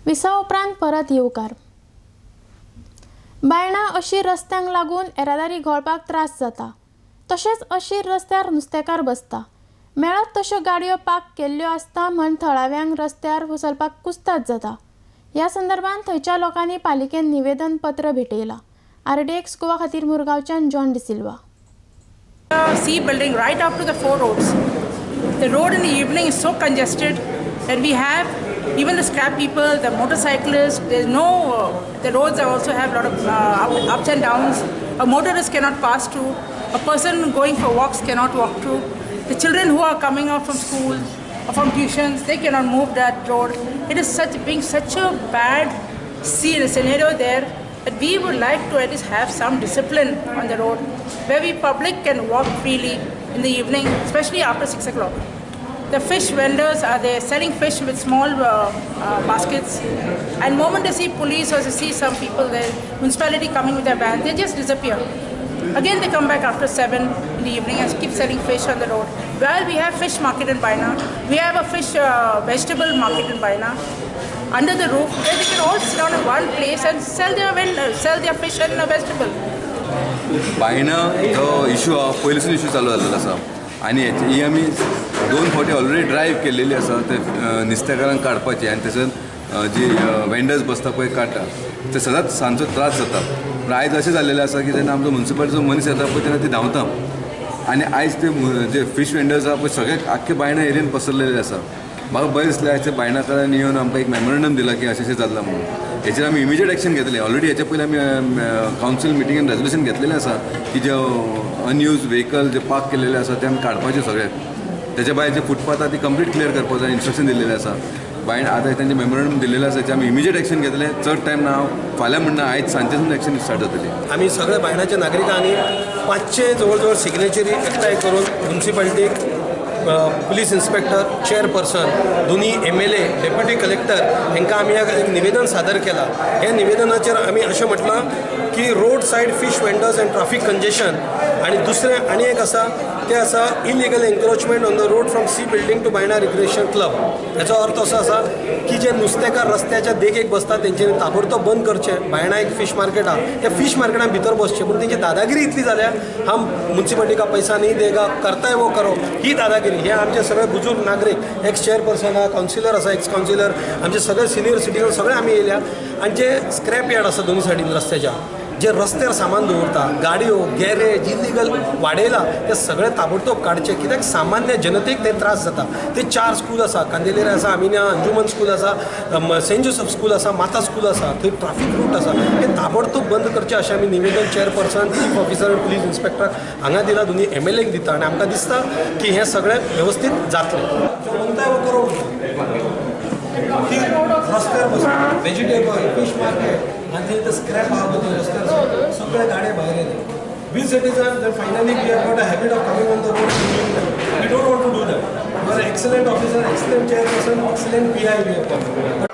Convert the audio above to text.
Visa उपरांत परत येवकार। बायणा अशीर रस्त्यांक लागून येरादारी घोळपाक त्रास जाता, तशेंच अशीर रस्त्यार नुस्तेकार बसता। मेळत तश्यो गाडयो पार्क केल्ल्यो आसता म्हण थळाव्यांक रस्त्यार चलपाक कुस्ताद जाता। ह्या संदर्भात थंयच्या लोकांनी पालिकेन निवेदन पत्र भेटयला। RDX गोवा खातीर मुरगांवच्यान John D'Silva. C building right up to the four roads. The road in the evening is so congested that we have even the scrap people, the motorcyclists. There's no. The roads also have a lot of ups and downs. A motorist cannot pass through. A person going for walks cannot walk through. The children who are coming out from school or from tuitions, they cannot move that road. It is being such a bad scenario there that we would like to at least have some discipline on the road where we public can walk freely in the evening, especially after 6 o'clock. The fish vendors are there selling fish with small baskets, and moment they see police or they see some people there, municipality coming with their van, they just disappear. Again they come back after 7 in the evening and keep selling fish on the road. Well, we have fish market in Baina, we have a fish vegetable market in Baina under the roof where they can all sit down in one place and sell their fish and vegetable. Baina जो issue पयलींसून issue चालू जाल्लो आसा आनी ही आमी 2 फावटी already drive केल्लेली आसा ते नुस्तेकारांक काडपाची आनी तशेंच जी वेंडर्स बसता पळय काडटा ते सदांच सांजचो त्रास जाता। पूण आयज अशें जाल्लेलें आसा की जेन्ना आमचो म्युनिसिपालिटीचो मनीस येता पळय तेन्ना ती धांवता आनी आयज ते जे फीश वेंडर्स आसा पळय सगळे आख्खे बायणा एरियेन पसरलेले आसा। म्हाका भंय दिसलें आयज ते बायणाकारांनी येवन आमकां एक मेमोरंडम दिला की अशें जाल्लां म्हणून। हेचेर आमी इमिजिएट एक्शन घेतलें। ऑलरेडी हेच्या पयलीं आमी कावन्सील मिटिंगेन रेजोल्युशन घेतलेलें आसा की जे अनयूज व्हेकल जे पार्क केलेले आसा ते आमी काडपाचे सगळे। तेच्या भायर जे फुटपाथ आसा ती कंप्लीट क्लियर करपाक जाय इन्स्ट्रक्शन दिल्लेलें आसा। बायण आतां तेंचे मेमोरंडम दिल्लेलें आसा तेचे आमी इमिजिएट एक्शन घेतलें। चड टायम ना फाल्यां म्हणना आयज सांजेसून एक्शन स्टार्ट जातली। आमी सगळे बायणाच्या नागरिकांनी 500 जवळ सिग्नेचरी एकठांय करून म्युनिसिपालिटीक पुलीस इन्स्पेक्टर, चेअरपर्सन, दोन्ही MLA, डेप्युटी कलेक्टर हांकां आमी एक निवेदन सादर केलां। हे निवेदनाचेर आमी अशें म्हटलां की road side fish vendors and traffic congestion आनी दुसरें आनी एक आसा ते आसा illegal encroachment on the road from C building to Baina recreation club. हेचो अर्थ असो आसा की जे नुस्तेकार रस्त्याच्या देगेक बसतात तेंच्यांनी ताबडतोब बंद करचें। बायणा एक फिश मार्केट आहा, त्या फिश मार्केटान भितर बसचें, पूण तेंची दादागिरी इतली जाल्या हम म्युनिसिपालिटी का पैसा नहीं देगा, करता है वो करो, ही दादागिरी। हे आमचे सगळे बुजुर्ग नागरिक, एक्स चेअरपर्सन आहा, कावन्सिलर आसा, एक्स कावन्सिलर, आमचे सगळे सिनियर सिटीजन सगळे आमी येयल्या। आनी जे स्क्रॅप यार्ड आसा दोन्ही सायडीन रस्त्याच्या, जे रस्त्यार सामान दवरता, गाडयो, गॅरेज इलिगल वाडयला ते सगळे ताबडतोब काडचे, कित्याक सामान्य जनतेक ते त्रास जाता। ते 4 स्कूल आसा, कांदेलेर आसा, आमिना अंजुमन स्कूल आसा, सेंट जोसेफ स्कूल आसा, माता स्कूल आसा, थंय ट्रॅफिक रूट आसा, ते ताबडतोब बंद करचे अशें आमी निवेदन chairperson, chief officer, police inspector हांगा दिला, दोन्ही MLAक दिता आनी आमकां दिसता की हें सगळें वेवस्थीत जातलें। रस्त्यार बसता वेजिटेबल, फिश मार्केट आनी थंय स्क्रॅप आहा पळय रस्त्यार सगळे गाडये भायर येयले। We citizen then finally we have got a habit of coming on the road and doing that. We don't want to do that. You are an excellent officer, excellent chairperson, excellent PI we have got.